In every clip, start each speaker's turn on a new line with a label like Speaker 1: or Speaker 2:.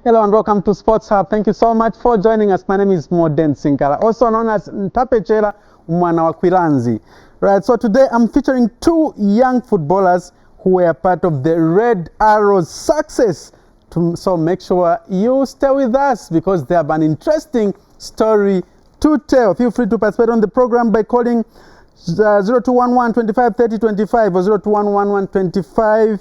Speaker 1: Hello and welcome to Sports Hub. Thank you so much for joining us. My name is Moden Sinkala, also known as Ntapechela Mwana wa Kwilanzi. Right, so today I'm featuring two young footballers who were part of the Red Arrows' success. So make sure you stay with us because they have an interesting story to tell. Feel free to participate on the program by calling 0211 25 30 25 or 0211 25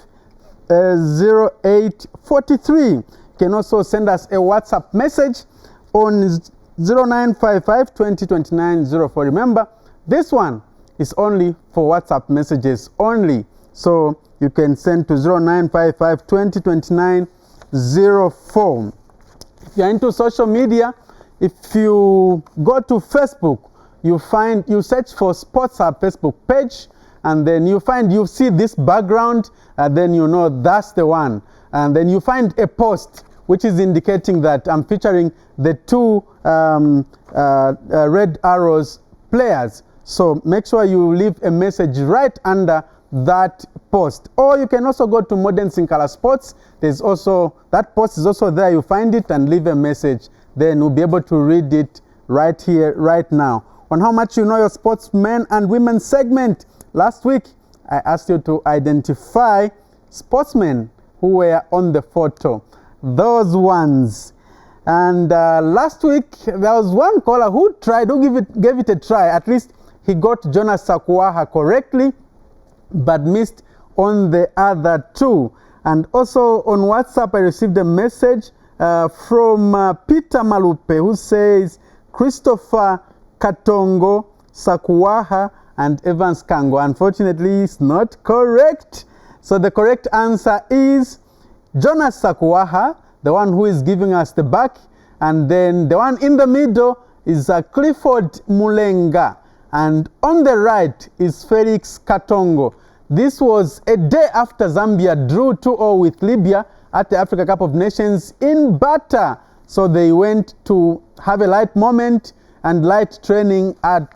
Speaker 1: 0843. You can also send us a WhatsApp message on 0955 20 29 04. Remember, this one is only for WhatsApp messages only. So you can send to 0955 20 29 04. If you're into social media, if you go to Facebook, you search for Sports Hub Facebook page, and then you see this background, and then you know that's the one. And then you find a post which is indicating that I'm featuring the two Red Arrows players. So make sure you leave a message right under that post. Or you can also go to Modern Sinkala Sports. There's also, that post is also there. You find it and leave a message. Then we'll be able to read it right here, right now. On how much you know your sportsmen and women segment. Last week, I asked you to identify sportsmen who were on the photo. Those ones. And last week, there was one caller who gave it a try. At least he got Jonas Sakuaha correctly, but missed on the other two. And also on WhatsApp, I received a message from Peter Malupe, who says Christopher Katongo, Sakuaha, and Evans Kango. Unfortunately, it's not correct. So the correct answer is Jonas Sakuaha, the one who is giving us the back, and then the one in the middle is Clifford Mulenga, and on the right is Felix Katongo. This was a day after Zambia drew 2-0 with Libya at the Africa Cup of Nations in Bata. So they went to have a light moment and light training at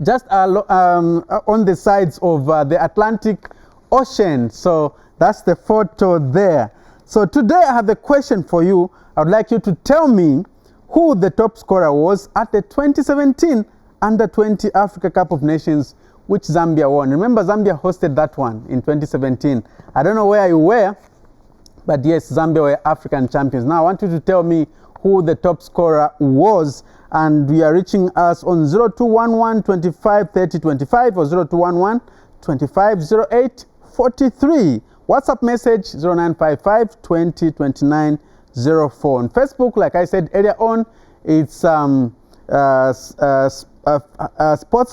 Speaker 1: just on the sides of the Atlantic Ocean. So that's the photo there. So today I have a question for you. I would like you to tell me who the top scorer was at the 2017 Under-20 Africa Cup of Nations, which Zambia won. Remember, Zambia hosted that one in 2017. I don't know where you were, but yes, Zambia were African champions. Now I want you to tell me who the top scorer was, and we are reaching us on 0211 25 30 25 or 0211 25 08 43. WhatsApp message 0955 20 29 04. On Facebook, like I said earlier on, it's Sports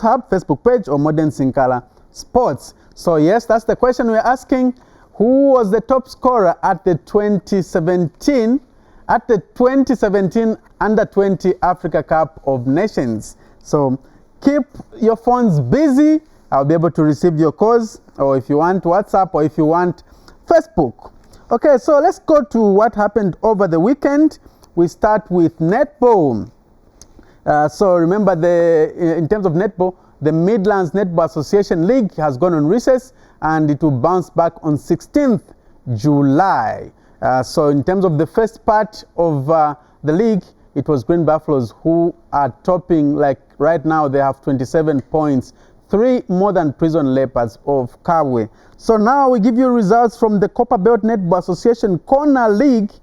Speaker 1: Hub Facebook page or Modern Sinkala Sports. So yes, that's the question we're asking. Who was the top scorer at the 2017 Under-20 Africa Cup of Nations? So keep your phones busy. I'll be able to receive your calls, or if you want WhatsApp, or if you want Facebook. Okay, so let's go to what happened over the weekend. We start with netball. So remember, in terms of netball, the Midlands Netball Association League has gone on recess, and it will bounce back on 16th July. So in terms of the first part of the league, it was Green Buffaloes who are topping. Like right now, they have 27 points, 3 more than Prison Leopards of Kabwe. So now we give you results from the Copper Belt Netball Association Corner League,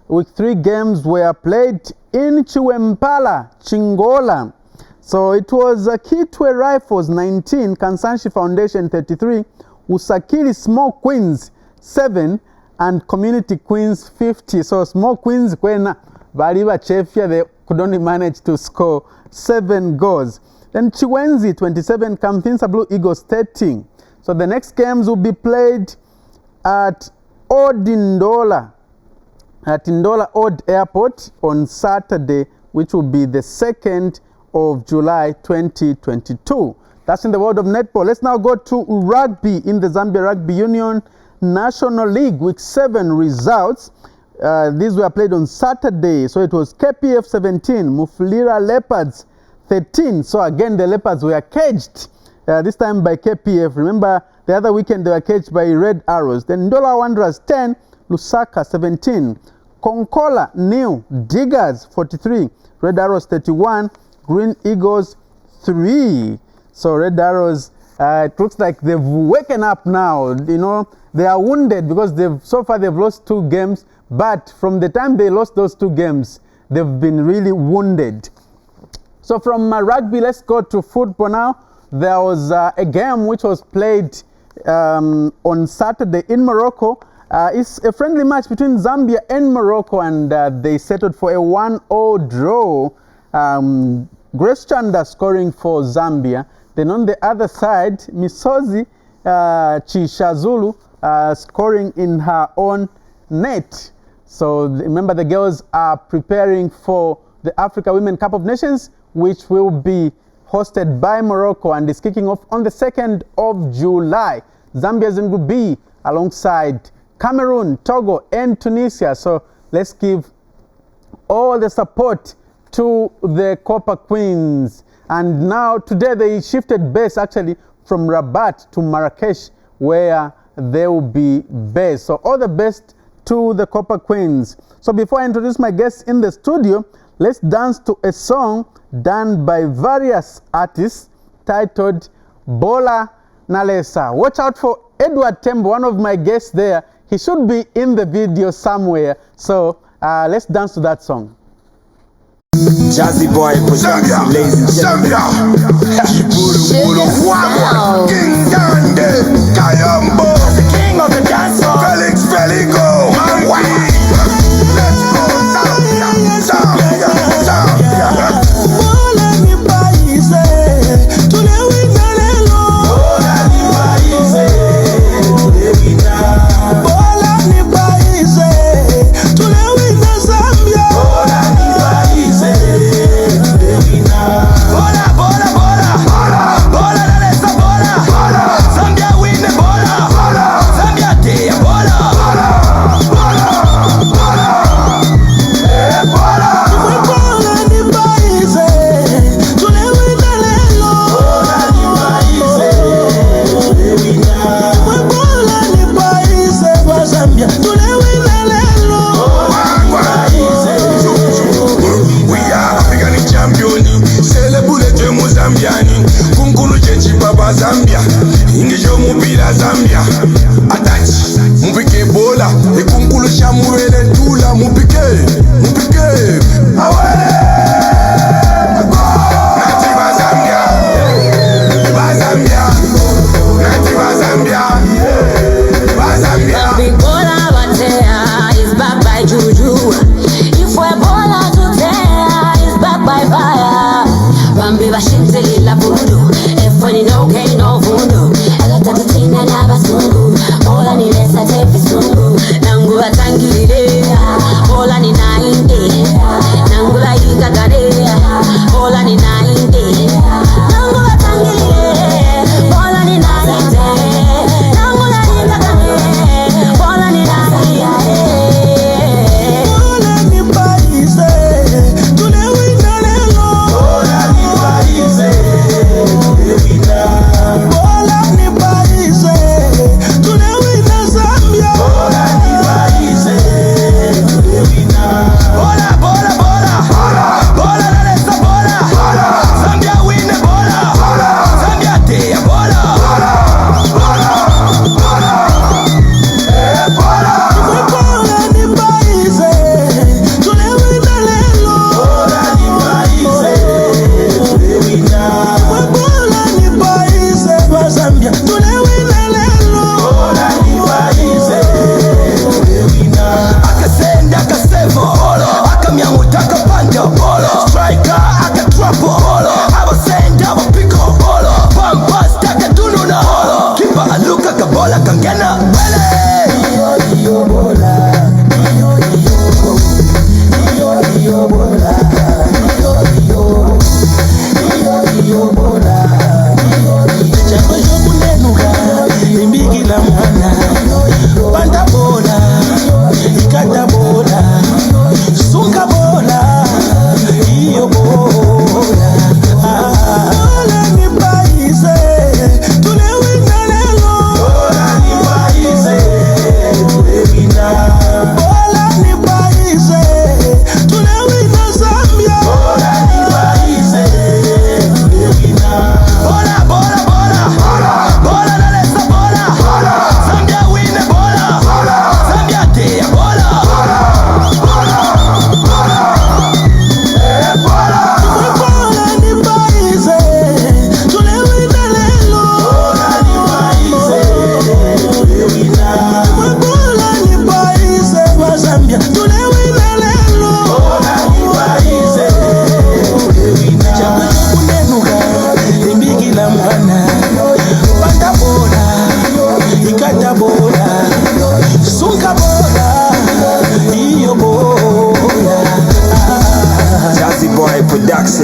Speaker 1: with 3 games were played in Chiwempala, Chingola. So it was Kitwe Rifles 19, Kansanshi Foundation 33, Usakili Small Queens 7, and Community Queens 50. So Small Queens, when Baliba Chefia, they could only manage to score 7 goals. Then Chiwenzi 27, Kamfinsa Blue Eagles 13. So the next games will be played at Odindola, at Indola Odd Airport on Saturday, which will be the 2nd of July 2022. That's in the world of netball. Let's now go to rugby in the Zambia Rugby Union National League Week 7 results. These were played on Saturday. So it was KPF 17, Mufulira Leopards 13. So again, the Leopards were caged, this time by KPF. Remember, the other weekend they were caged by Red Arrows. Then Ndola Wanderers 10, Lusaka 17. Konkola nil, Diggers 43, Red Arrows 31, Green Eagles 3. So Red Arrows, it looks like they've waken up now. You know, they are wounded because so far they've lost 2 games, but from the time they lost those 2 games, they've been really wounded. So from rugby, let's go to football now. There was a game which was played on Saturday in Morocco. It's a friendly match between Zambia and Morocco, and they settled for a 1-0 draw. Grace Chanda scoring for Zambia. Then on the other side, Misozi Chishazulu scoring in her own net. So remember, the girls are preparing for the Africa Women Cup of Nations, which will be hosted by Morocco and is kicking off on the 2nd of July. Zambia is in Group B alongside Cameroon, Togo, and Tunisia. So let's give all the support to the Copper Queens. And now today they shifted base actually from Rabat to Marrakesh, where they will be based. So all the best to the Copper Queens. So before I introduce my guests in the studio, let's dance to a song done by various artists titled Bola Nalesa. Watch out for Edward Tembo, one of my guests there. He should be in the video somewhere. So let's dance to that song.
Speaker 2: Jazzy boy, Zambia, Zambia, King Dande, Kayambo, the king of the dance hall, Felix Feligo, let's go, Zambia, Zambia, Zambia. Zambia, ingijo mubira Zambia, atachi, mupike bola, ikunkulu shamuele tula, mupike, awe, nativa Zambia, nativa Zambia.
Speaker 3: Big bola batea is back by Juju. If we bola today is back by fire. Rambi bashinteli la voodoo. Funny no gain no voodoo. I got the thing and I was sungu. Bola ni lesa tepi sungu. Nangula tangilea. Bola ni nainde. Nangula yiga gadea. Bola ni nainde. Nangula tangilea. Bola ni nainde. Nangula yiga gadea. Bola ni nainde. Bola ni paise. Tulewina lelo. Bola ni paise. Bola ni paise,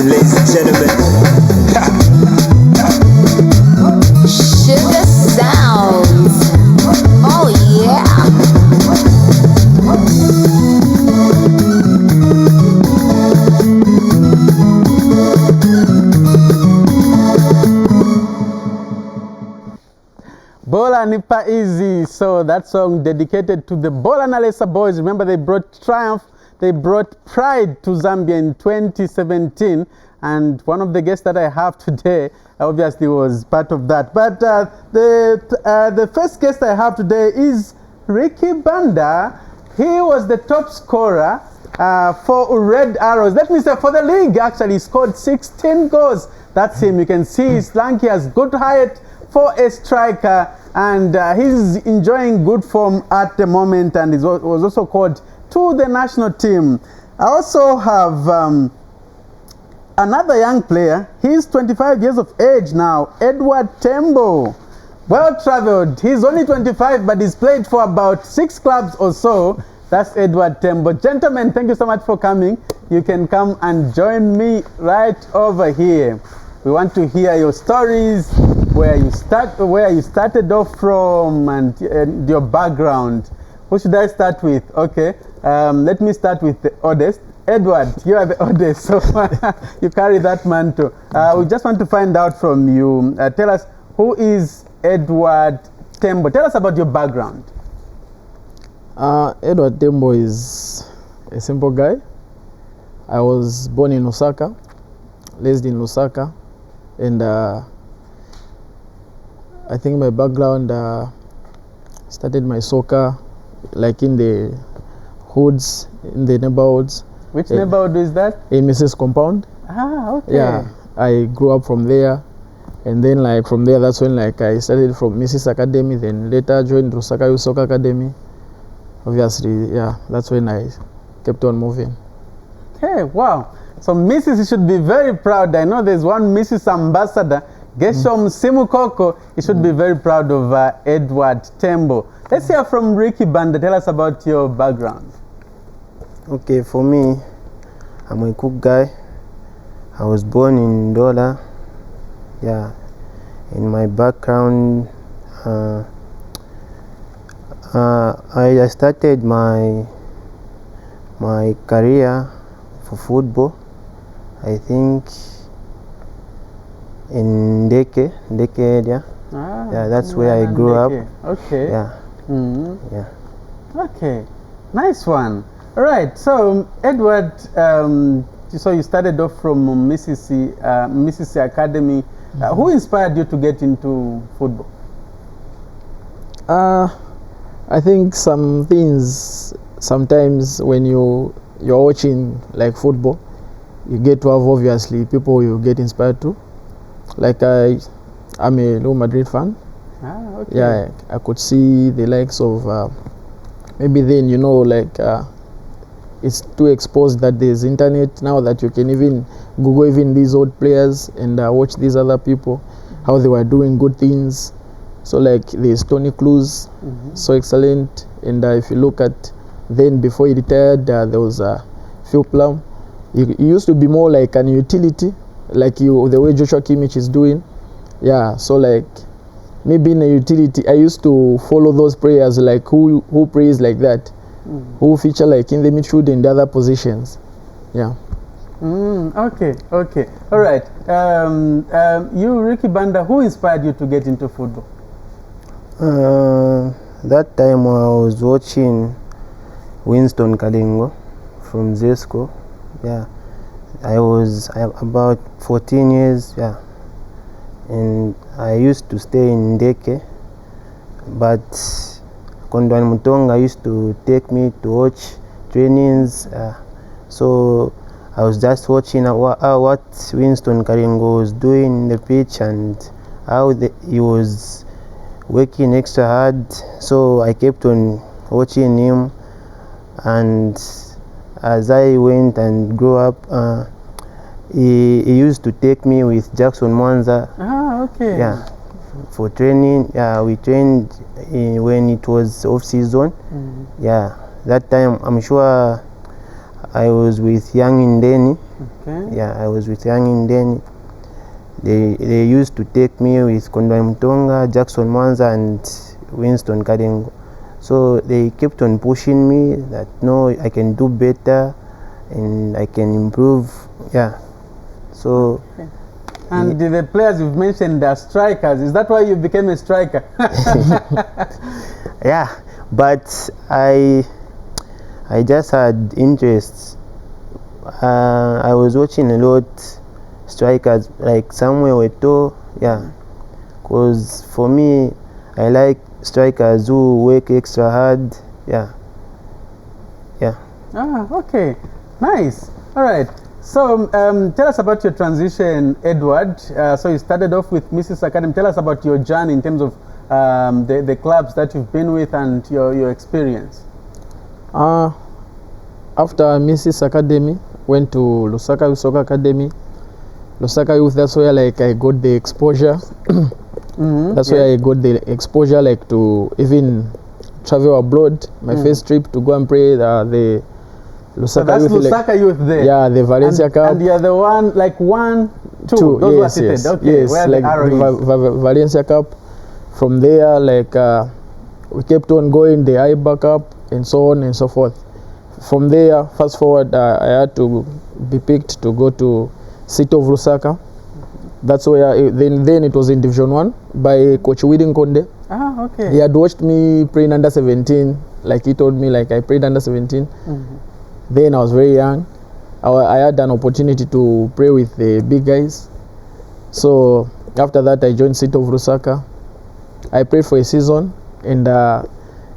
Speaker 4: ladies and gentlemen.
Speaker 3: Sugar sounds. Oh yeah.
Speaker 1: Bola Nipa Easy. So that song dedicated to the Bola Nalesa boys. Remember, they brought triumph, they brought pride to Zambia in 2017. And one of the guests that I have today obviously was part of that. But the first guest I have today is Ricky Banda. He was the top scorer for Red Arrows. Let me say, for the league, actually, he scored 16 goals. That's him. You can see his lanky, has good height for a striker, and he's enjoying good form at the moment, and he was also called to the national team. I also have another young player. He's 25 years of age now, Edward Tembo. Well traveled. He's only 25, but he's played for about 6 clubs or so. That's Edward Tembo. Gentlemen, thank you so much for coming. You can come and join me right over here. We want to hear your stories, where you started off from, and your background. Who should I start with? Okay, let me start with the oldest. Edward, you are the oldest, so you carry that mantle. We just want to find out from you. Tell us, who is Edward Tembo? Tell us about your background.
Speaker 5: Edward Tembo is a simple guy. I was born in Lusaka, raised in Lusaka, and I think my background started my soccer like in the hoods, in the neighborhoods.
Speaker 1: Which neighborhood is that?
Speaker 5: In Mrs. Compound.
Speaker 1: Ah, okay.
Speaker 5: Yeah, I grew up from there, and then like from there, that's when like I started from Mrs. Academy, then later joined Lusaka Youth Soccer Academy. Obviously, yeah, that's when I kept on moving.
Speaker 1: Hey, wow. So Mrs. you should be very proud. I know there's one Mrs. Ambassador, Geshom Simukoko. You should be very proud of Edward Tembo. Let's hear from Ricky Banda. Tell us about your background.
Speaker 6: Okay, for me, I'm a cook guy. I was born in Dola. Yeah, in my background, I started my career for football, I think in Ndeke area. Yeah, that's where I grew up.
Speaker 1: Okay.
Speaker 6: Yeah.
Speaker 1: Yeah. Okay. Nice one. All right. So Edward, so you started off from Mississippi Academy. Who inspired you to get into football?
Speaker 5: I think some things, sometimes when you're watching like football, you get to have obviously people you get inspired to. Like I'm a Real Madrid fan.
Speaker 1: Ah, okay.
Speaker 5: Yeah, I could see the likes of maybe then, you know, like it's too exposed that there's internet now, that you can even Google even these old players and watch these other people, how they were doing good things. So like there's Tony Cruz, so excellent. And if you look at then before he retired, there was Phil Plum. He used to be more like an utility, like the way Joshua Kimmich is doing. Yeah, so like maybe in a utility, I used to follow those players like who plays like that, who feature like in the midfield and the other positions. Yeah.
Speaker 1: Okay. All right. You, Ricky Banda, who inspired you to get into football?
Speaker 6: That time I was watching Winston Kalingo from Zesco. Yeah, I was about 14 years. Yeah, and I used to stay in Ndeke, but Kondwan Mutonga used to take me to watch trainings. So I was just watching what Winston Kalingo was doing in the pitch and how he was working extra hard. So I kept on watching him, and as I went and grew up, he used to take me with Jackson Mwanza.
Speaker 1: Ah, okay.
Speaker 6: Yeah, for training. Yeah, we trained when it was off season. Yeah, that time I'm sure I was with Young Indeni.
Speaker 1: Okay.
Speaker 6: Yeah, I was with Young Indeni. They used to take me with Kondwa Mtonga, Jackson Mwanza, and Winston Kadengo. So they kept on pushing me that no, I can do better and I can improve. Yeah. So.
Speaker 1: Okay. And the players you've mentioned are strikers. Is that why you became a striker?
Speaker 6: Yeah, but I just had interests. I was watching a lot strikers like Samuel Eto'o. Yeah, because for me, I like strikers who work extra hard. Yeah.
Speaker 1: Ah, okay, nice. All right. So tell us about your transition, Edward. So you started off with Mrs. Academy. Tell us about your journey in terms of the clubs that you've been with and your experience.
Speaker 5: After Mrs. Academy, went to Lusaka Youth Soccer Academy. Lusaka Youth, that's where like I got the exposure. That's where I got the exposure like to even travel abroad. My first trip to go and play the Lusaka
Speaker 1: So that's
Speaker 5: Youth.
Speaker 1: Lusaka Youth there.
Speaker 5: Yeah, the Valencia Cup.
Speaker 1: And you're the one, like 1, 2. Those were seated.
Speaker 5: Yes,
Speaker 1: Okay,
Speaker 5: yes,
Speaker 1: where
Speaker 5: like
Speaker 1: the arrow is.
Speaker 5: Valencia Cup. From there, like we kept on going, the IBA Cup and so on and so forth. From there, fast forward, I had to be picked to go to City of Lusaka. That's where then it was in Division 1 by Coach Widin Konde.
Speaker 1: Ah, okay.
Speaker 5: He had watched me playing under 17, like he told me, like I played under 17. Then I was very young. I had an opportunity to play with the big guys. So after that, I joined City of Lusaka. I played for a season, and a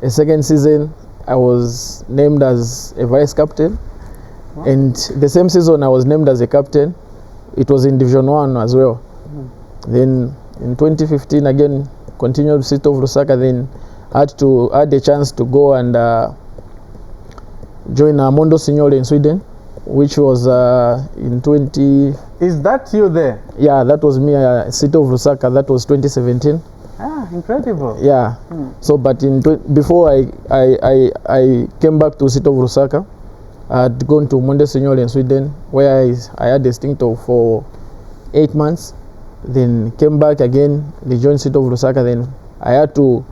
Speaker 5: second season, I was named as a vice captain. Wow. And the same season, I was named as a captain. It was in Division 1 as well. Then in 2015, again, continued with City of Lusaka. Then had a chance to go and join Mondo Signore in Sweden, which was in 20.
Speaker 1: Is that you there?
Speaker 5: Yeah, that was me, City of Lusaka. That was 2017.
Speaker 1: Ah, incredible.
Speaker 5: Yeah. So, but before I came back to City of Lusaka, I had gone to Mondo Signore in Sweden, where I had a stint for 8 months. Then came back again. They joined City of Lusaka. Then I had to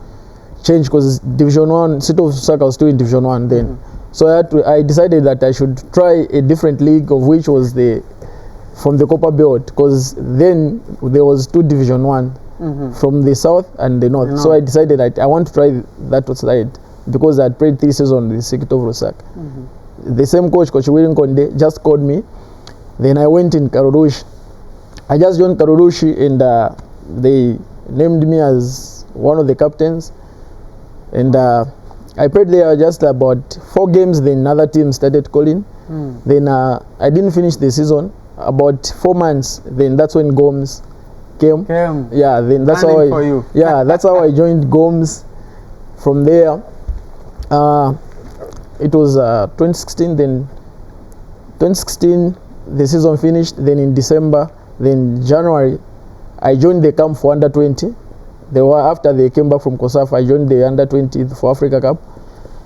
Speaker 5: change because Division 1, City of Lusaka was still in Division 1 then. So I decided that I should try a different league, of which was from the Copper Belt, because then there was 2 Division 1 from the south and the north. So I decided that I want to try that side because I had played 3 seasons with City of Lusaka. The same coach, Coach William Konde, just called me. Then I went in Karurushi. I just joined Karurushi, and they named me as one of the captains. And I played there just about 4 games. Then another team started calling. Then I didn't finish the season. About 4 months. Then that's when Gomes came. Yeah. Then that's how that's how I joined Gomes. From there, it was 2016. Then 2016 the season finished. Then in December, then January, I joined the camp for under 20. After they came back from COSAF, I joined the under 20 for Africa Cup.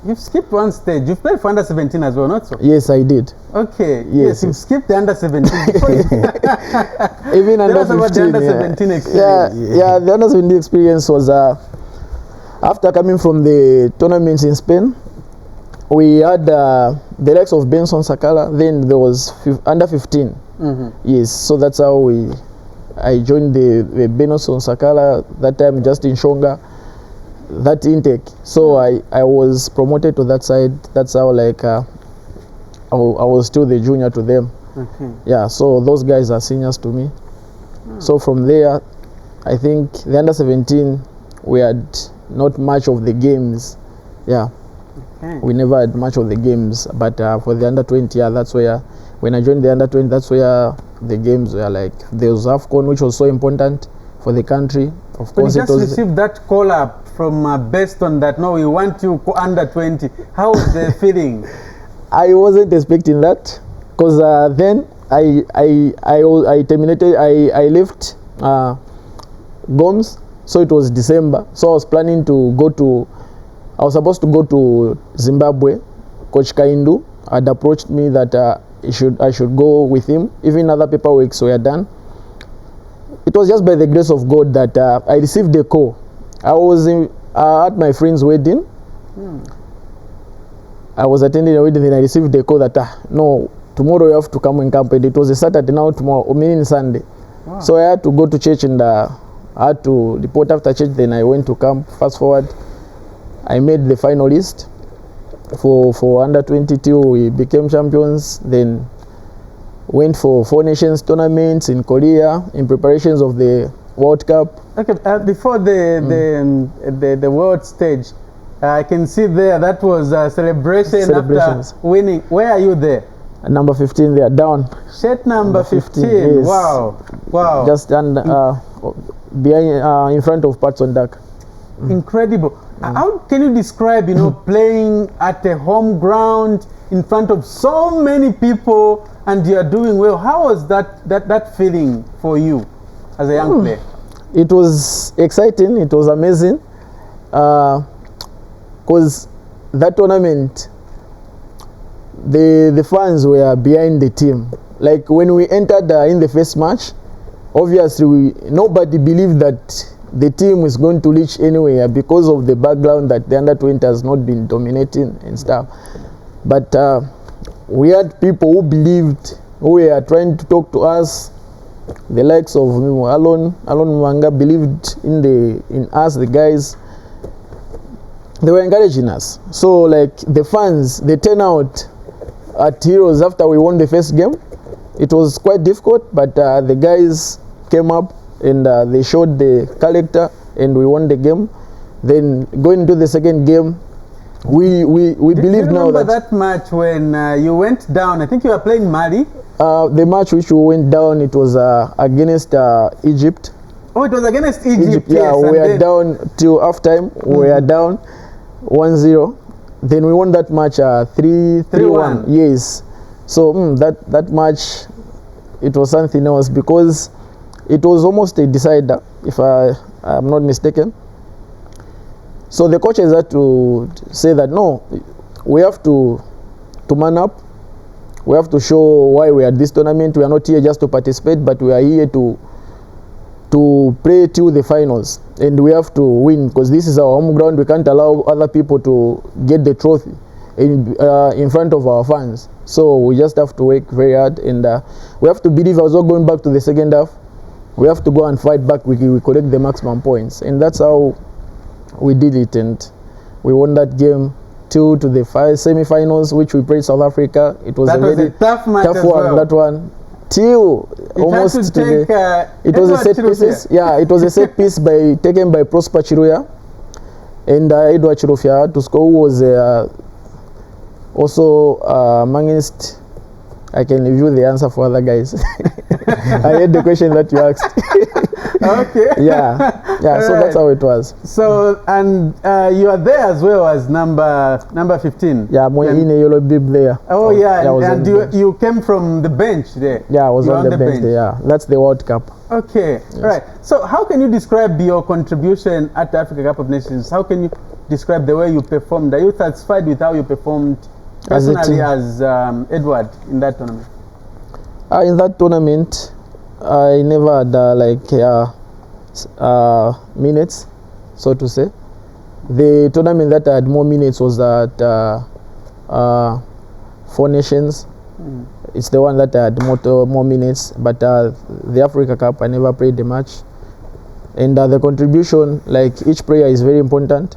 Speaker 1: You've skipped one stage. You've played for under 17 as well, not so?
Speaker 5: Yes, I did.
Speaker 1: Okay. Yes, you skipped the under 17.
Speaker 5: Even under 15.
Speaker 1: Tell us about the under 17 experience.
Speaker 5: Yeah, the under 17 experience was after coming from the tournaments in Spain. We had the likes of Benson Sakala. Then there was under 15. Yes, so that's how I joined the Benson Sakala that time, just in Shonga, that intake. So I was promoted to that side. That's how like I was still the junior to them. Yeah, so those guys are seniors to me. So from there, I think the under 17 we had not much of the games. Yeah. We never had much of the games, but for the under 20, yeah, that's where, when I joined the under 20, that's where the games were like, there was AFCON, which was so important for the country. Of course,
Speaker 1: you just received that call up from Beston that, no, we want you under 20. How was the feeling?
Speaker 5: I wasn't expecting that, because then I left Gomes, so it was December. So I was planning to I was supposed to go to Zimbabwe, Coach Kaindu. had approached me that I should go with him. Even other paperwork were done. It was just by the grace of God that I received a call. I was at my friend's wedding. I was attending a wedding, and I received a call that no, tomorrow you have to come in camp. And it was a Saturday, now tomorrow, meaning Sunday. Wow. So I had to go to church, and I had to report after church. Then I went to camp. Fast forward, I made the finalist for under 22. We became champions. Then went for 4 nations tournaments in Korea in preparations of the World Cup.
Speaker 1: Okay, before the world stage, I can see there that was a celebration after winning. Where are you there?
Speaker 5: Number 15 there, down.
Speaker 1: Shirt number 15.
Speaker 5: Yes.
Speaker 1: Wow, wow.
Speaker 5: Just behind, in front of Patson Duck.
Speaker 1: Incredible. How can you describe, playing at a home ground in front of so many people and you are doing well? How was that feeling for you as a young player?
Speaker 5: It was exciting. It was amazing. Because that tournament, the fans were behind the team. Like when we entered in the first match, obviously nobody believed that the team is going to reach anywhere because of the background that the under-20 has not been dominating and stuff. But we had people who believed, who were trying to talk to us. The likes of Alon Mwanga believed in us, the guys. They were encouraging us. So like the fans, they turn out at Heroes after we won the first game. It was quite difficult, but the guys came up and they showed the character and we won the game. Then going into the second game, we believe now that...
Speaker 1: that match when you went down, I think you were playing Mali?
Speaker 5: The match which we went down, it was against Egypt.
Speaker 1: Oh, it was against Egypt,
Speaker 5: yeah,
Speaker 1: yes.
Speaker 5: We were down till halftime. We were down 1-0. Then we won that match 3-1. Yes. So that match, it was something else because it was almost a decider, if I'm not mistaken. So the coaches had to say that no, we have to man up. We have to show why we are at this tournament. We are not here just to participate, but we are here to play till the finals, and we have to win because this is our home ground. We can't allow other people to get the trophy in front of our fans. So we just have to work very hard, and we have to believe. I was not going back to the second half. We have to go and fight back. We collect the maximum points, and that's how we did it, and we won that game to the semi-finals, which we played South Africa. It was a very
Speaker 1: tough match as
Speaker 5: one.
Speaker 1: well.
Speaker 5: That one. Till almost to the, it was a set piece. Yeah, it was a set piece taken by Prosper Chiruya and Edward Chirufia to score, who was also amongst. I can review the answer for other guys. I heard the question that you asked.
Speaker 1: Okay.
Speaker 5: Yeah. So
Speaker 1: right.
Speaker 5: That's how it was.
Speaker 1: So and you are there as well as number 15.
Speaker 5: Yeah, in a yellow bib there.
Speaker 1: Oh yeah,
Speaker 5: yeah,
Speaker 1: and you came from the bench there.
Speaker 5: Yeah, I was on the bench there. Yeah, that's the World Cup.
Speaker 1: Okay, yes. Right. So how can you describe your contribution at the Africa Cup of Nations? How can you describe the way you performed? Are you satisfied with how you performed personally as Edward in that tournament?
Speaker 5: In that tournament, I never had minutes, so to say. The tournament that I had more minutes was at 4 Nations. It's the one that I had more minutes, but the Africa Cup, I never played the match. And the contribution, like each player is very important.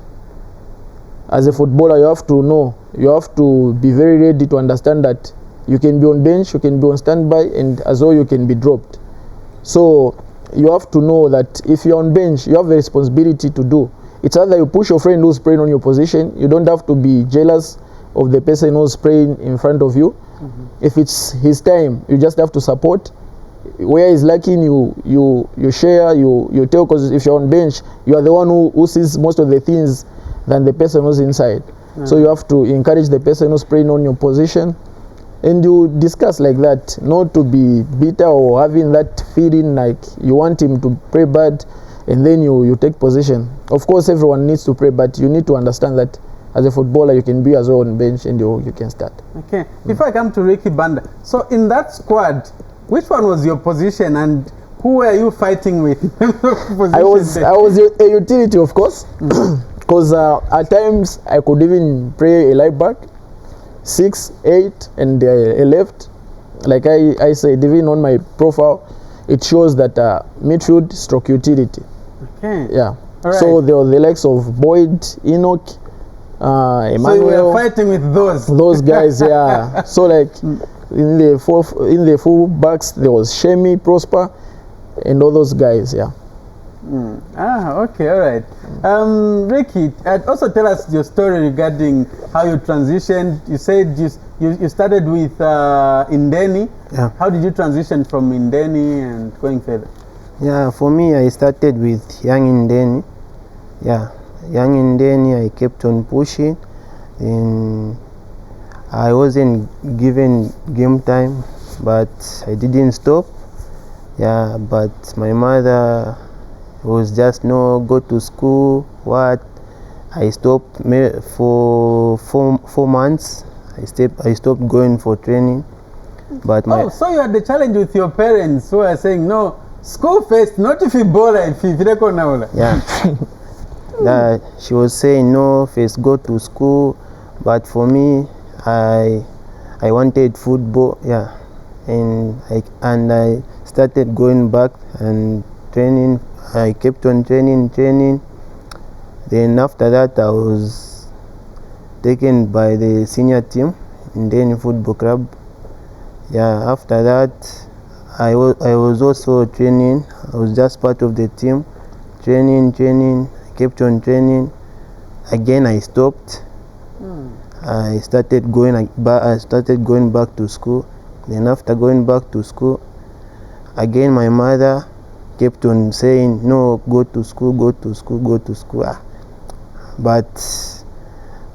Speaker 5: As a footballer, you have to know, you have to be very ready to understand that you can be on bench, you can be on standby, and as well you can be dropped. So you have to know that if you're on bench, you have the responsibility to do. It's either you push your friend who's playing on your position. You don't have to be jealous of the person who's playing in front of you. If it's his time, you just have to support. Where he's lacking, you share, you tell, because if you're on bench, you are the one who sees most of the things than the person who's inside. So you have to encourage the person who's playing on your position, and you discuss like that, not to be bitter or having that feeling like you want him to play bad and then you take position. Of course everyone needs to play, but you need to understand that as a footballer, you can be as well on bench and you can start.
Speaker 1: Okay. Before I come to Ricky Banda, so in that squad, which one was your position and who were you fighting with?
Speaker 5: I was a utility, of course, because at times I could even play a right back, 6, 8, and a left. Like I said, even on my profile, it shows that midfield stroke utility.
Speaker 1: Okay.
Speaker 5: Yeah.
Speaker 1: All right.
Speaker 5: So there were the likes of Boyd, Enoch, Emmanuel.
Speaker 1: So you were fighting with those.
Speaker 5: Those guys, yeah. So like in the full backs, there was Shemi, Prosper, and all those guys, yeah.
Speaker 1: Okay, all right. Ricky, also tell us your story regarding how you transitioned. You said you started with Indeni.
Speaker 6: Yeah.
Speaker 1: How did you transition from Indeni and going further?
Speaker 6: Yeah, for me, I started with Young Indeni. Yeah, Young Indeni, I kept on pushing, and I wasn't given game time, but I didn't stop. Yeah, but my mother was just no go to school. What? I stopped for 4 months. I stopped going for training. But
Speaker 1: so you had the challenge with your parents who are saying no, school first, not if you ball if you
Speaker 6: yeah. She was saying no, first go to school. But for me, I wanted football. Yeah, and I started going back and training. I kept on training. Then after that, I was taken by the senior team in Indeni Football Club. Yeah, after that, I was also training. I was just part of the team, training. I kept on training. Again, I stopped. I started going back to school. Then after going back to school, again my mother kept on saying no, go to school. But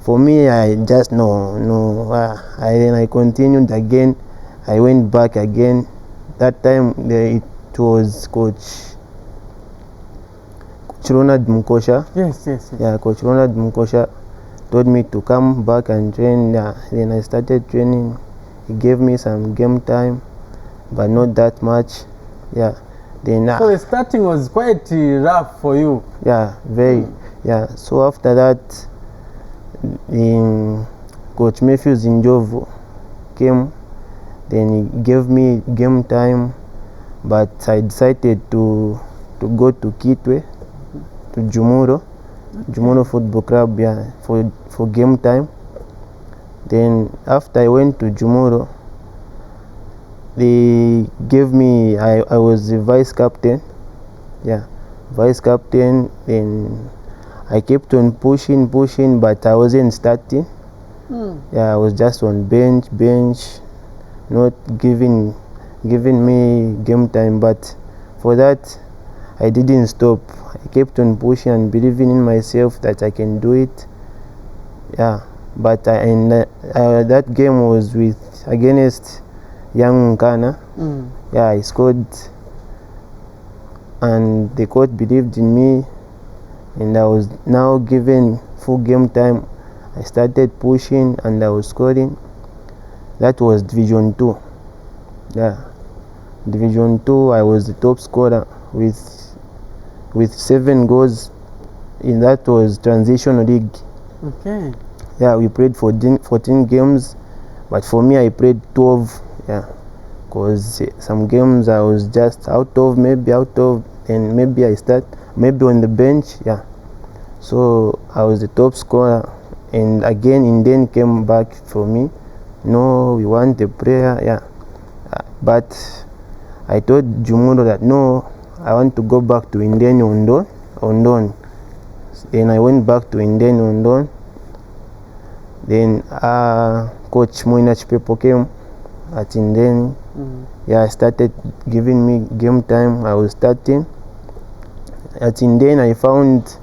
Speaker 6: for me, I just no. Then I continued again. I went back again. That time it was Coach Ronald Mukosha.
Speaker 1: Yes.
Speaker 6: Yeah, Coach Ronald Mukosha told me to come back and train. Then I started training. He gave me some game time, but not that much. Yeah. Then
Speaker 1: so the starting was quite rough for you.
Speaker 6: Yeah, very. Yeah. So after that, Coach Matthews Njovu came. Then he gave me game time, but I decided to go to Kitwe, to Jumuro Football Club, yeah, for game time. Then after I went to Jumuro, they gave me, I was the vice captain. Yeah, vice captain. Then I kept on pushing, but I wasn't starting. Yeah, I was just on bench, not giving me game time. But for that, I didn't stop. I kept on pushing and believing in myself that I can do it. Yeah, but that game was against Young Nkana. Yeah, I scored, and the coach believed in me, and I was now given full game time. I started pushing and I was scoring. That was Division 2. Yeah, Division 2. I was the top scorer with 7 goals. And that was Transition League.
Speaker 1: Okay.
Speaker 6: Yeah, we played 14 games, but for me I played 12. Yeah, because some games I was just out of, and maybe I start, maybe on the bench. Yeah, so I was the top scorer, and again Indeni came back for me. No, we want a player. Yeah, but I told Jumundo that no, I want to go back to Indeni Ondon. Then I went back to Indeni Ondon. Then Coach Moina Chipepo came at Indeni. Yeah, started giving me game time. I was starting. At Indeni, I found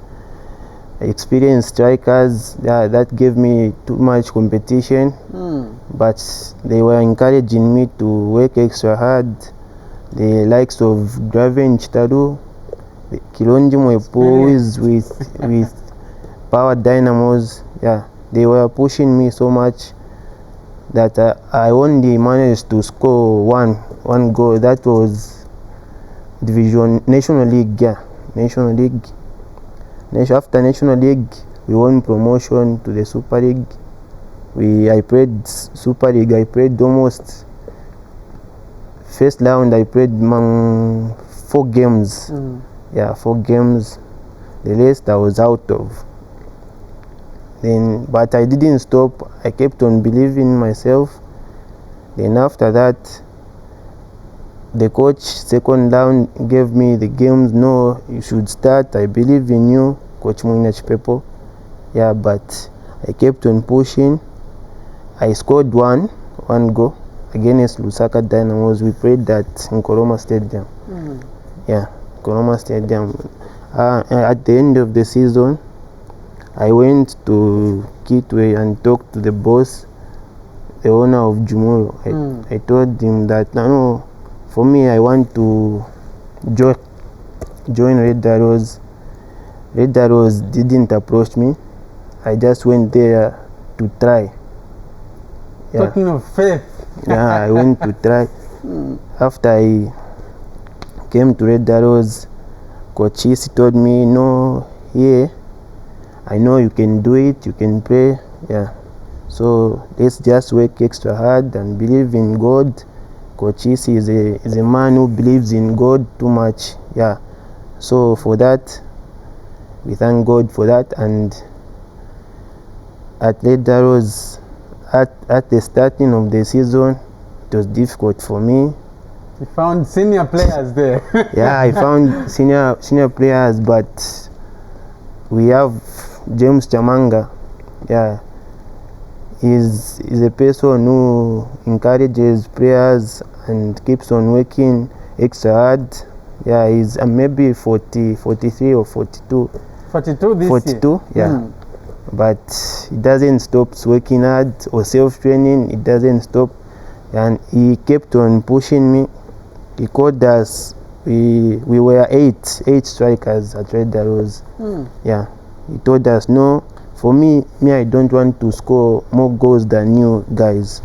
Speaker 6: experienced strikers. Yeah, that gave me too much competition. But they were encouraging me to work extra hard. The likes of Graven Chitaru, Kilonji Mwepo, who is with Power Dynamos. Yeah, they were pushing me so much that I only managed to score one goal. That was National League, yeah, National League. After National League, we won promotion to the Super League. I played Super League. I played almost first round. I played 4 games. Yeah, 4 games. The rest I was out of. Then, but I didn't stop. I kept on believing in myself. Then after that, the coach second round gave me the games. No, you should start. I believe in you, Coach Muinach Pepo. Yeah, but I kept on pushing. I scored one goal against Lusaka Dynamos. We played that in Nkoroma Stadium. Yeah, Nkoroma Stadium. At the end of the season, I went to Kitwe and talked to the boss, the owner of Jumuro. I told him that no, for me, I want to join Red Arrows. Red Arrows didn't approach me. I just went there to try. Yeah.
Speaker 1: Talking of faith.
Speaker 6: Yeah, I went to try. After I came to Red Arrows, Coach Isi told me, no, here, I know you can do it, you can pray. Yeah. So let's just work extra hard and believe in God. Coach Isi is a man who believes in God too much. Yeah. So for that, we thank God for that. And at Red Arrows, at the starting of the season, it was difficult for me.
Speaker 1: You found senior players there.
Speaker 6: Yeah, I found senior players, but we have James Chamanga. Yeah, he's a person who encourages players and keeps on working extra hard. Yeah, he's maybe 43 or 42.
Speaker 1: 42 this
Speaker 6: 42,
Speaker 1: year.
Speaker 6: yeah. But he doesn't stop working hard or self-training. It doesn't stop, and he kept on pushing me. He called us. We were eight strikers at Red Arrows. Yeah, he told us, no, for me I don't want to score more goals than you guys.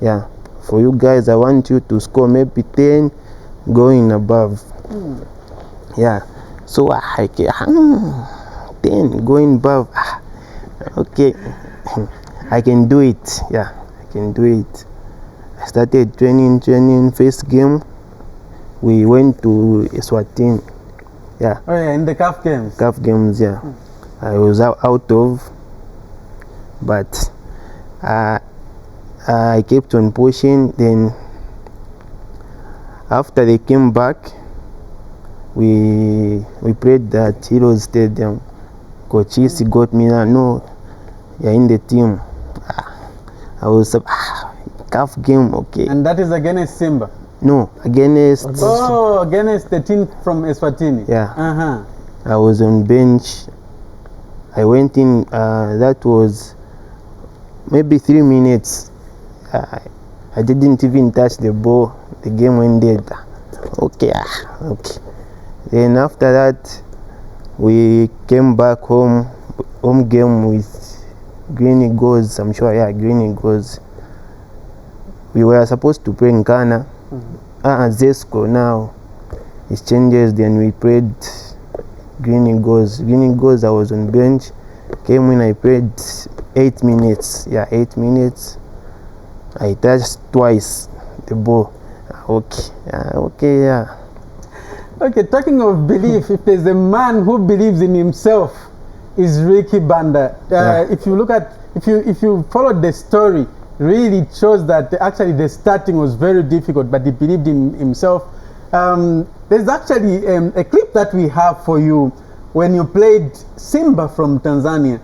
Speaker 6: Yeah, for you guys I want you to score maybe 10 going above. Yeah, so I 10 going above. Okay, I can do it. Yeah, I can do it. I started training. First game, we went to Eswatini. Yeah.
Speaker 1: Oh yeah, in the CAF games.
Speaker 6: CAF games, yeah. I was out of, but I kept on pushing. Then after they came back, we played at Heroes Stadium. Coach Isi got me now. No, you're in the team. I was CAF game, okay.
Speaker 1: And that is against Simba?
Speaker 6: No, against.
Speaker 1: Oh, against the team from Eswatini.
Speaker 6: Yeah. I was on bench. I went in. That was maybe 3 minutes. I didn't even touch the ball. The game went dead. Okay. Then after that, we came back home game with Green Eagles. I'm sure, yeah, Green Eagles. We were supposed to play in Ghana. Zesco now. It changes. Then we played Green Eagles. Green Eagles, I was on bench. Came when I played 8 minutes. Yeah, 8 minutes. I touched twice the ball. Okay, yeah.
Speaker 1: Okay, talking of belief, if there's a man who believes in himself, is Ricky Banda. If you look at, if you follow the story, really it shows that actually the starting was very difficult, but he believed in himself. There's actually a clip that we have for you when you played Simba from Tanzania,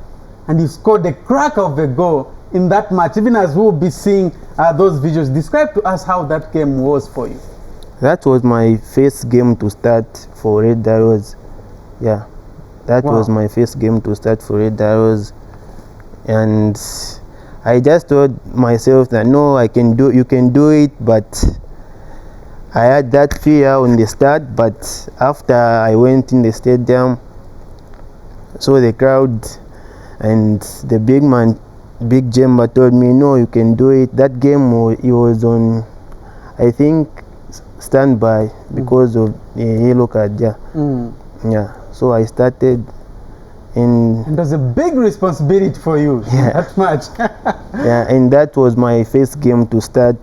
Speaker 1: and you scored a crack of a goal in that match. Even as we'll be seeing those videos, describe to us how that game was for you.
Speaker 6: That was my first game to start for Red Arrows. Yeah, that was my first game to start for Red Arrows, and I just told myself that no, you can do it. But I had that fear on the start, but after I went in the stadium, saw the crowd, and the big man, Big Jemba, told me, no, you can do it. That game, he was on, I think, standby because of the yellow card. Yeah. Yeah. So I started, and
Speaker 1: it was a big responsibility for you. That much.
Speaker 6: yeah, and that was my first game to start,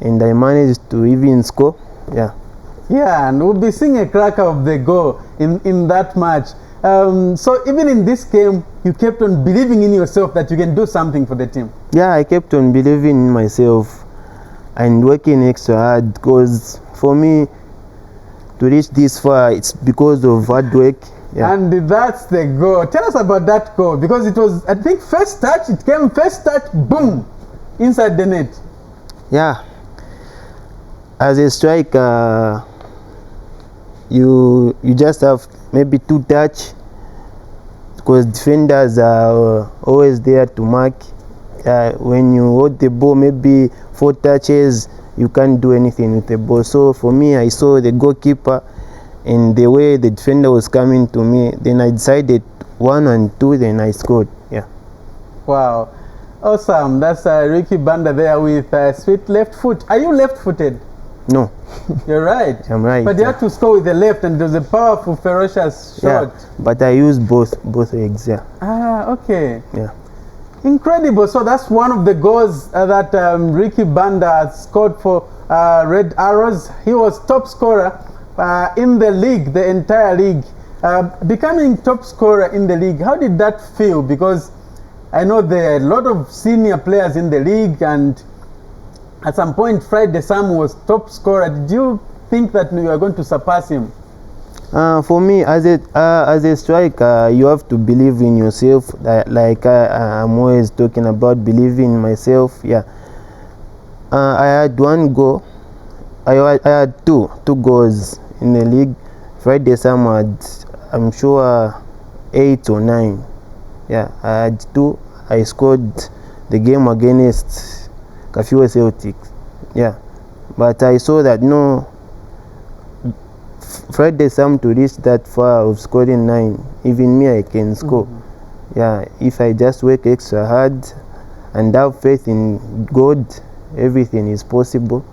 Speaker 6: and I managed to even score. Yeah.
Speaker 1: Yeah, and we'll be seeing a cracker of the goal in that match. So even in this game, you kept on believing in yourself that you can do something for the team.
Speaker 6: Yeah, I kept on believing in myself and working extra hard, because for me to reach this far, it's because of hard work. Yeah.
Speaker 1: And that's the goal. Tell us about that goal, because it was, I think, first touch. It came first touch, boom, inside the net.
Speaker 6: Yeah. As a striker, you just have maybe 2 touch, because defenders are always there to mark. When you hold the ball, maybe 4 touches, you can't do anything with the ball. So for me, I saw the goalkeeper and the way the defender was coming to me, then I decided 1 and 2, then I scored. Yeah.
Speaker 1: Wow, awesome. That's Ricky Banda there with sweet left foot. Are you left-footed?
Speaker 6: No.
Speaker 1: You're right.
Speaker 6: I'm right.
Speaker 1: But you had to score with the left, and it was a powerful, ferocious shot.
Speaker 6: Yeah, but I used both legs. Yeah.
Speaker 1: Ah, okay.
Speaker 6: Yeah.
Speaker 1: Incredible. So that's one of the goals that Ricky Banda scored for Red Arrows. He was top scorer in the league, the entire league. Becoming top scorer in the league, how did that feel? Because I know there are a lot of senior players in the league, and at some point Friday Sam was top scorer. Did you think that you were going to surpass him?
Speaker 6: For me, as a striker, you have to believe in yourself. Like I'm always talking about believing in myself. Yeah. I had 1 goal. I had two goals in the league. Friday Sam had, I'm sure, 8 or 9. Yeah, I had 2. I scored the game against Kafue Celtic. Yeah, but I saw that no, Friday Sam to reach that far of scoring 9, even me, I can score. Yeah, if I just work extra hard and have faith in God, everything is possible.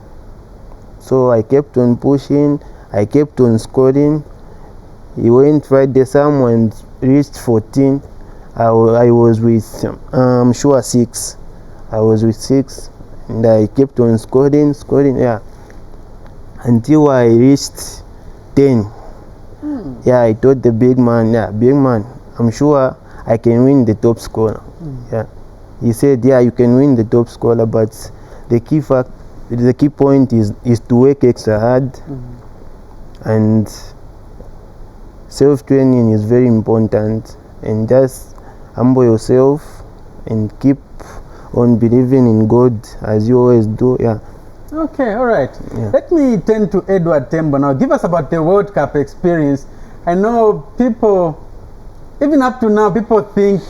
Speaker 6: So I kept on pushing, I kept on scoring. He went Friday Sam and reached 14. I was with, I'm sure 6. I was with 6, and I kept on scoring, yeah, until I reached 10. Yeah, I told the big man, yeah, big man, I'm sure I can win the top scorer. Yeah, he said, yeah, you can win the top scorer, but the key point is to work extra hard, and self-training is very important, and just humble yourself and keep on believing in God as you always do. Yeah.
Speaker 1: Okay, all right.
Speaker 6: Yeah.
Speaker 1: Let me turn to Edward Tembo now. Give us about the World Cup experience. I know people, even up to now, people think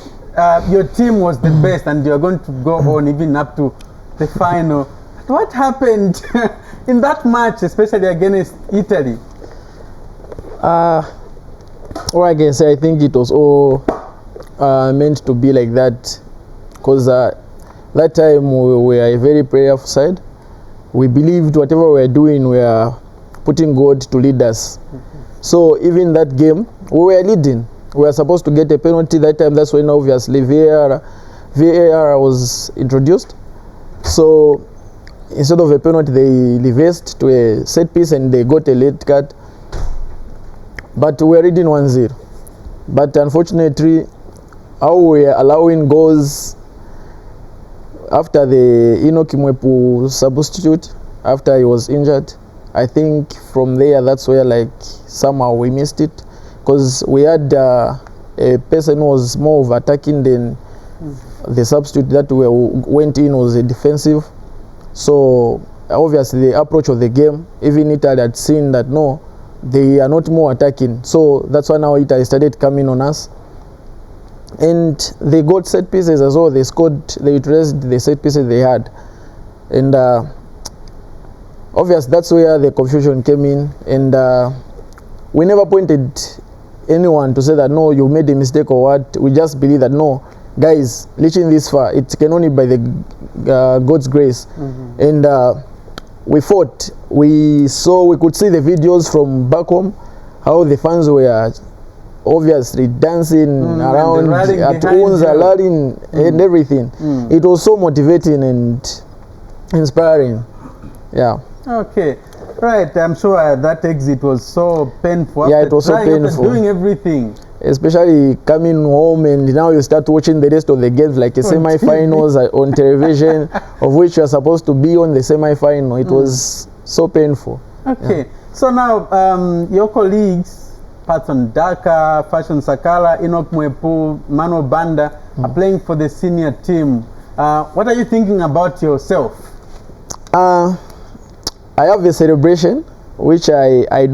Speaker 1: your team was the best and you're going to go on even up to the final. What happened in that match, especially against Italy?
Speaker 5: All I can say, I think it was all meant to be like that, because that time we were a very prayerful side. We believed whatever we were doing, we were putting God to lead us. So even that game, we were leading. We were supposed to get a penalty that time. That's when obviously VAR was introduced. So instead of a penalty, they reversed to a set piece and they got a late card. But we were leading 1-0. But unfortunately, how we were allowing goals after the Enoch Mwepu substitute, after he was injured, I think from there, that's where like somehow we missed it, because we had a person who was more of attacking than the substitute that went in was a defensive. So obviously the approach of the game, even Italy had seen that no, they are not more attacking. So that's why now Italy started coming on us. And they got set pieces as well. They scored, they utilized the set pieces they had. And obviously that's where the confusion came in. And we never pointed anyone to say that no, you made a mistake or what. We just believe that no, guys, reaching this far, it can only by the God's grace. And we fought. We could see the videos from back home, how the fans were obviously dancing around at Unza, rallying and everything. It was so motivating and inspiring. Yeah.
Speaker 1: Okay. Right. I'm sure that exit was so painful.
Speaker 5: Yeah, it was so painful.
Speaker 1: Doing everything.
Speaker 5: Especially coming home and now you start watching the rest of the games like a semi-finals on television, of which you are supposed to be on the semi-final. It was so painful.
Speaker 1: Okay.
Speaker 5: Yeah.
Speaker 1: So now your colleagues, Patson Daka, Fashion Sakala, Enoch Mwepu, Mano Banda are playing for the senior team. What are you thinking about yourself?
Speaker 5: I have a celebration which I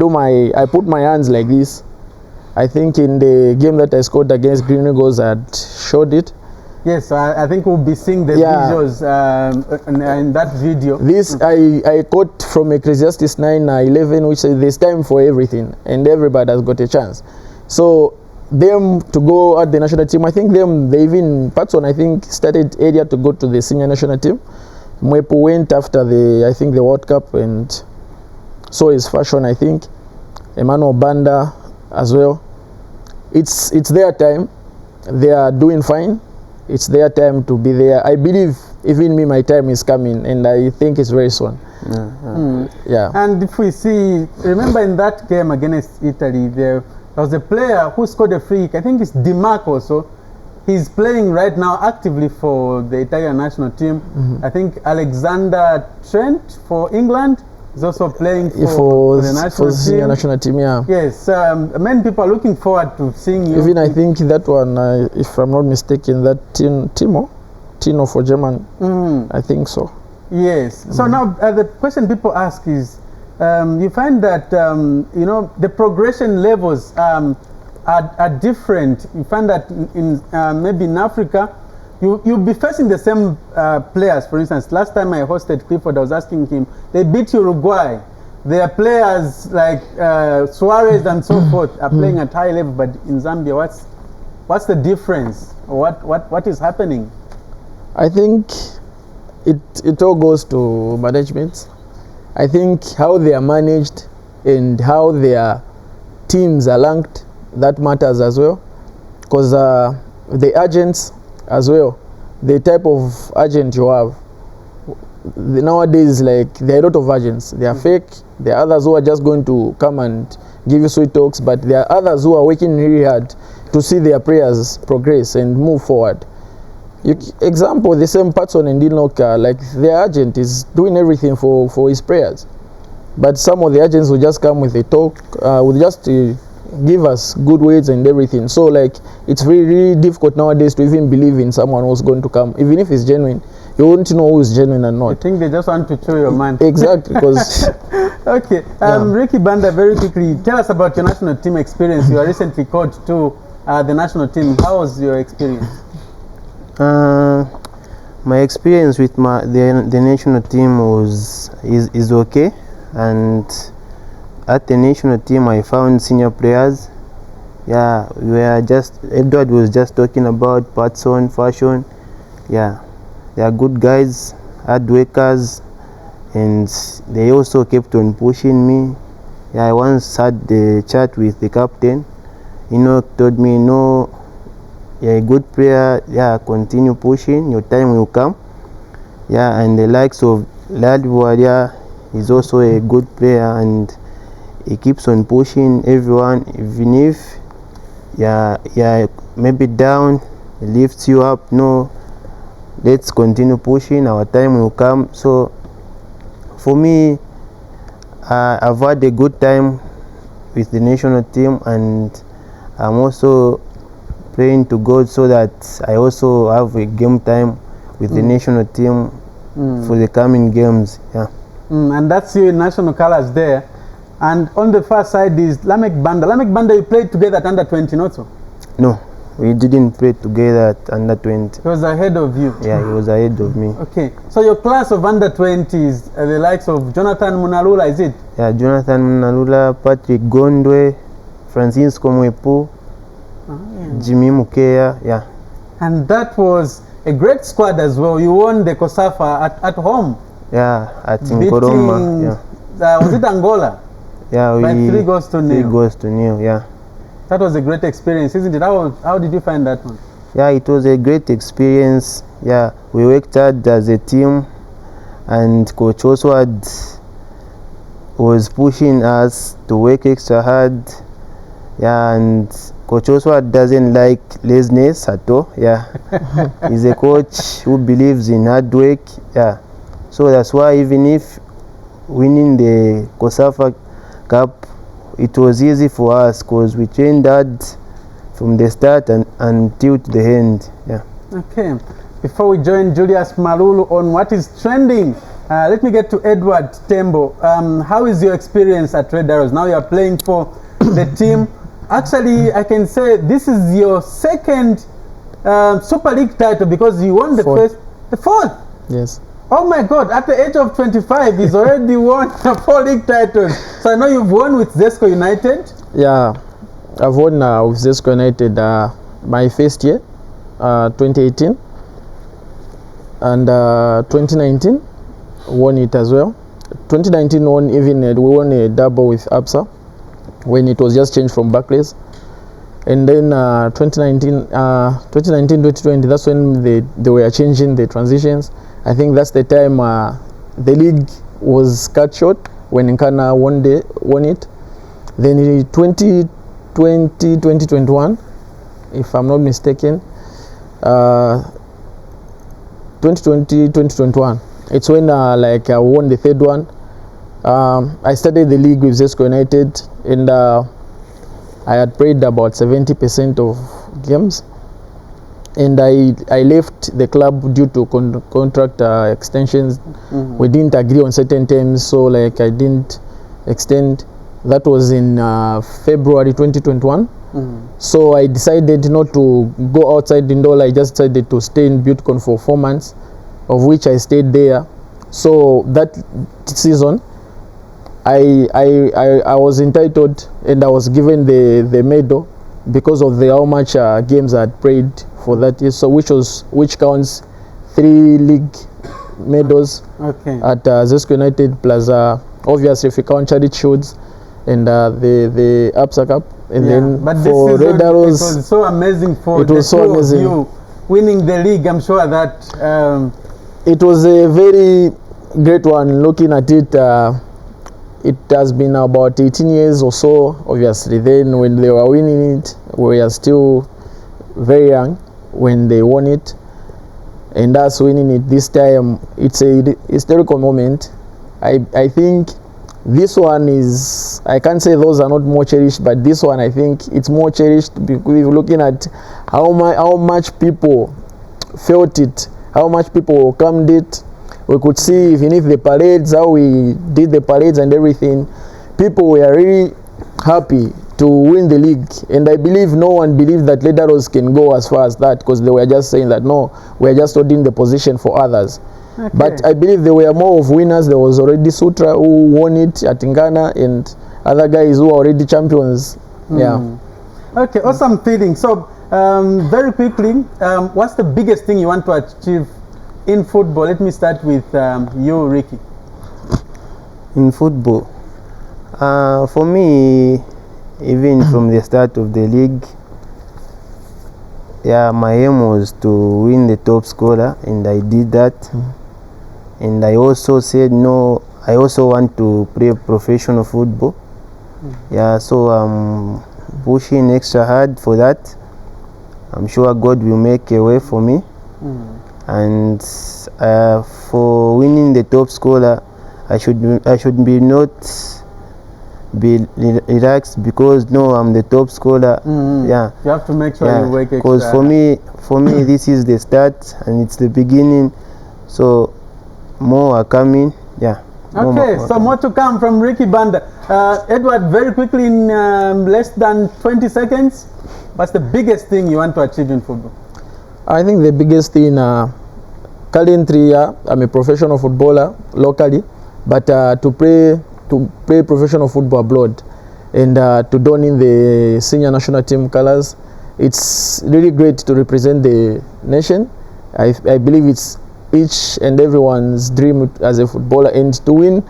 Speaker 5: put my hands like this. I think in the game that I scored against Green Eagles, I had showed it.
Speaker 1: Yes, I think we'll be seeing the visuals in that video.
Speaker 5: This I quote from Ecclesiastes 9:11, which says there's time for everything and everybody has got a chance. So them to go at the national team, I think they even Patson, I think, started earlier to go to the senior national team. Mwepu went after the World Cup, and so is Fashion, I think. Emmanuel Banda as well. It's their time. They are doing fine. It's their time to be there. I believe even me, my time is coming, and I think it's very soon. Yeah.
Speaker 1: And if we see, remember in that game against Italy, there was a player who scored a free kick. I think it's Di Marco also. He's playing right now actively for the Italian national team. I think Alexander Trent for England is also playing for the
Speaker 5: senior national team. Yeah.
Speaker 1: Yes, many people are looking forward to seeing you.
Speaker 5: Even I think that one, if I'm not mistaken, that Tino for Germany. I think so.
Speaker 1: Yes. So now the question people ask is, you find that the progression levels are different. You find that in maybe in Africa, you'll be facing the same players. For instance, last time I hosted Clifford, I was asking him, they beat Uruguay. Their players like Suarez and so forth are playing at high level, but in Zambia, what's the difference? What is happening?
Speaker 5: I think it all goes to management. I think how they are managed and how their teams are ranked, that matters as well, because the agents as well, the type of agent you have nowadays, like there are a lot of agents. They are fake. There are others who are just going to come and give you sweet talks, but there are others who are working really hard to see their players progress and move forward. Example, the same Patson and Dinoka, like their agent is doing everything for his players, but some of the agents will just come with a talk, will just give us good words and everything. So like it's really, really difficult nowadays to even believe in someone who's going to come, even if it's genuine. You won't know who is genuine and not.
Speaker 1: I think they just want to show your man.
Speaker 5: Exactly, because
Speaker 1: okay. Ricky Banda, very quickly, tell us about your national team experience. You are recently called to the national team. How was your experience?
Speaker 6: My experience with the national team is okay, and at the national team I found senior players. Yeah, Edward was just talking about Patson, Fashion. Yeah, they are good guys, hard workers, and they also kept on pushing me. Yeah, I once had the chat with the captain. Enoch told me, no, you're a good player. Yeah, continue pushing, your time will come. Yeah, and the likes of Lad Warrior is also a good player, and he keeps on pushing everyone, even if maybe down, he lifts you up. No, let's continue pushing, our time will come. So for me, I've had a good time with the national team, and I'm also praying to God so that I also have a game time with the national team for the coming games. Yeah.
Speaker 1: And that's your national colors there. And on the far side is Lamek Banda. Lamek Banda, you played together at under 20, not so?
Speaker 6: No, we didn't play together at under 20.
Speaker 1: He was ahead of you?
Speaker 6: Yeah, he was ahead of me.
Speaker 1: Okay, so your class of under 20s, the likes of Jonathan Munalula, is it?
Speaker 6: Yeah, Jonathan Munalula, Patrick Gondwe, Francisco Mwepu,
Speaker 1: yeah.
Speaker 6: Jimmy Mukea, yeah.
Speaker 1: And that was a great squad as well. You won the COSAFA at home.
Speaker 6: Yeah, at
Speaker 1: Beating,
Speaker 6: Nkoroma, yeah.
Speaker 1: Was it Angola?
Speaker 6: Yeah,
Speaker 1: By 3 goals to 0.
Speaker 6: 3 goals to 0, yeah.
Speaker 1: That was a great experience, isn't it? How did you find that one?
Speaker 6: Yeah, it was a great experience. Yeah, we worked hard as a team, and Coach Oswald was pushing us to work extra hard. Yeah, and Coach Oswald doesn't like laziness at all. Yeah, he's a coach who believes in hard work. Yeah, so that's why even if winning the COSAFA Cup, it was easy for us because we trained hard from the start until the end. Yeah.
Speaker 1: Okay. Before we join Julius Malulu on what is trending, let me get to Edward Tembo. How is your experience at Red Arrows? Now you are playing for the team. Actually, I can say this is your second Super League title because you won the fourth.
Speaker 5: Yes.
Speaker 1: Oh my God, at the age of 25, he's already won 4 league titles. So I know you've won with Zesco United.
Speaker 5: Yeah, I've won with Zesco United my first year, 2018. And 2019, won it as well. 2019 we won a double with APSA when it was just changed from Barclays. And then 2019-2020, that's when they were changing the transitions. I think that's the time the league was cut short when Nkana won it. Then in 2020-2021, if I'm not mistaken, 2020-2021, it's when I won the third one. I started the league with Zesco United, and I had played about 70% of games, and I left the club due to contract extensions. We didn't agree on certain terms, so I didn't extend. That was in February 2021. So I decided not to go outside Indole. I just decided to stay in Butekon for 4 months, of which I stayed there. So that season, I was entitled, and I was given the medal because of how much games I had played for that year. So which counts 3 league medals at Zesco United, plus obviously if you count charity shields and the APSA Cup. And then
Speaker 1: but
Speaker 5: for
Speaker 1: this
Speaker 5: Red Arrows,
Speaker 1: it was so amazing for
Speaker 5: it was so amazing.
Speaker 1: You winning the league. I'm sure that
Speaker 5: it was a very great one. Looking at it, it has been about 18 years or so. Obviously, then when they were winning it, we were still very young when they won it, and us winning it this time, it's a historical moment. I think this one is, I can't say those are not more cherished, but this one I think it's more cherished because we're looking at how much people felt it, how much people welcomed it. We could see even if the parades, how we did the parades and everything, people were really happy to win the league. And I believe no one believed that Red Arrows can go as far as that, because they were just saying that no, we're just holding the position for others. Okay. But I believe there were more of winners. There was already Sutra who won it at Ghana, and other guys who are already champions. Yeah.
Speaker 1: Okay, awesome feeling. So very quickly, what's the biggest thing you want to achieve in football? Let me start with you, Ricky.
Speaker 6: In football, for me, even from the start of the league, my aim was to win the top scorer, and I did that. And I also said no, I also want to play professional football. So I'm pushing extra hard for that. I'm sure God will make a way for me. And for winning the top scorer, I should be not be relaxed because no, I'm the top scorer.
Speaker 1: You have to make sure you work extra.
Speaker 6: Because for me this is the start and it's the beginning. So more are coming.
Speaker 1: Okay, so more to come from Ricky Banda. Edward, very quickly in less than 20 seconds, what's the biggest thing you want to achieve in football?
Speaker 5: I think the biggest thing, currently I'm a professional footballer locally, but to play professional football abroad, and to don in the senior national team colors. It's really great to represent the nation. I believe it's each and everyone's dream as a footballer, and to win,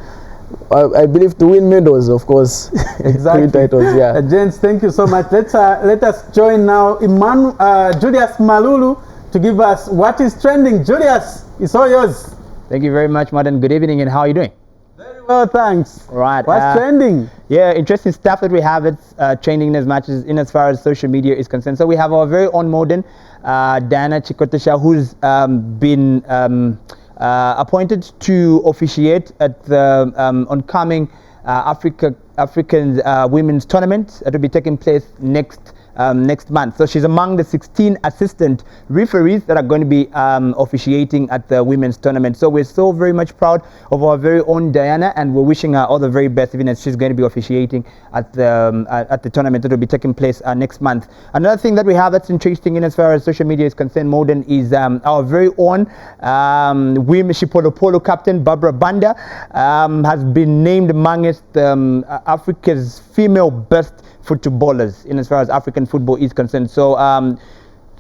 Speaker 5: I believe to win medals, of course.
Speaker 1: Exactly.
Speaker 5: Titles, yeah.
Speaker 1: Gents, thank you so much. Let us join now Julius Malulu to give us what is trending. Julius, it's all yours.
Speaker 4: Thank you very much, Madam. Good evening, and how are you doing?
Speaker 1: Very well, thanks.
Speaker 4: All right.
Speaker 1: What's trending?
Speaker 4: Yeah, interesting stuff that we have. It's trending as much as far as social media is concerned. So we have our very own modern Diana Chikotesha, who's been appointed to officiate at the oncoming African women's tournament that will be taking place next month. So she's among the 16 assistant referees that are going to be officiating at the women's tournament. So we're so very much proud of our very own Diana, and we're wishing her all the very best, even as she's going to be officiating at the tournament that will be taking place next month. Another thing that we have that's interesting in as far as social media is concerned, Modern, is our very own women's polo captain Barbara Banda has been named amongst Africa's female best footballers in as far as African football is concerned. So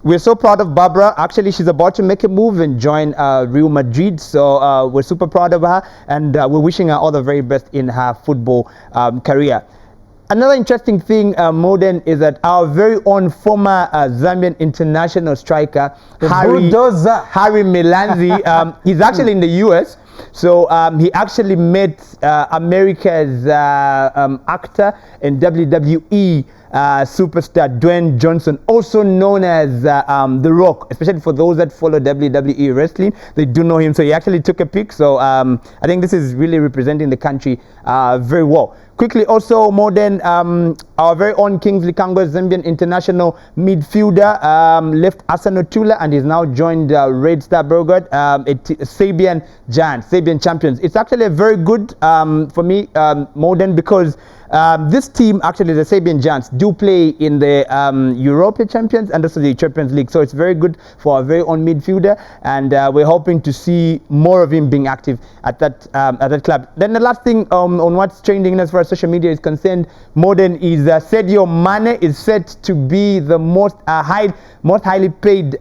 Speaker 4: we're so proud of Barbara. Actually, she's about to make a move and join Real Madrid. So we're super proud of her, and we're wishing her all the very best in her football career. Another interesting thing, Modern, is that our very own former Zambian international striker, Harry Milanzi, he's actually in the US. So he actually met America's actor and WWE superstar Dwayne Johnson, also known as The Rock. Especially for those that follow WWE wrestling, they do know him. So he actually took a pic. So I think this is really representing the country very well. Quickly, also Modern, our very own Kingsley Kangwa, Zambian international midfielder, left Arsenal Tula and is now joined Red Star Belgrade, Zambian Giants, Zambian champions. It's actually a very good for me, Modern, because this team, actually the Zambian Giants, do play in the European Champions and also the Champions League. So it's very good for our very own midfielder, and we're hoping to see more of him being active at that club. Then the last thing on what's trending as far as social media is concerned, Modern, is Sadio Mane is set to be the most highly paid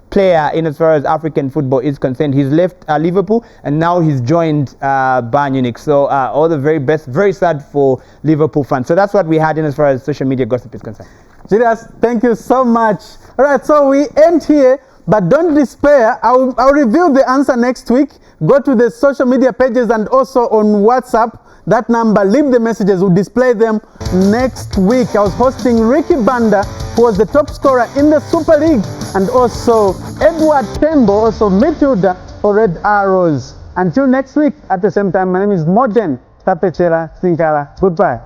Speaker 4: player in as far as African football is concerned. He's left Liverpool and now he's joined Bayern Munich. So all the very best. Very sad for Liverpool fans. So that's what we had in as far as social media gossip is concerned.
Speaker 1: Julius, thank you so much. All right, so we end here, but don't despair. I'll reveal the answer next week. Go to the social media pages and also on WhatsApp. That number, leave the messages, we'll display them next week. I was hosting Ricky Banda, who was the top scorer in the Super League, and also Edward Tembo, also midfielder for Red Arrows. Until next week at the same time, my name is Modern Tapetela Sinkala. Goodbye.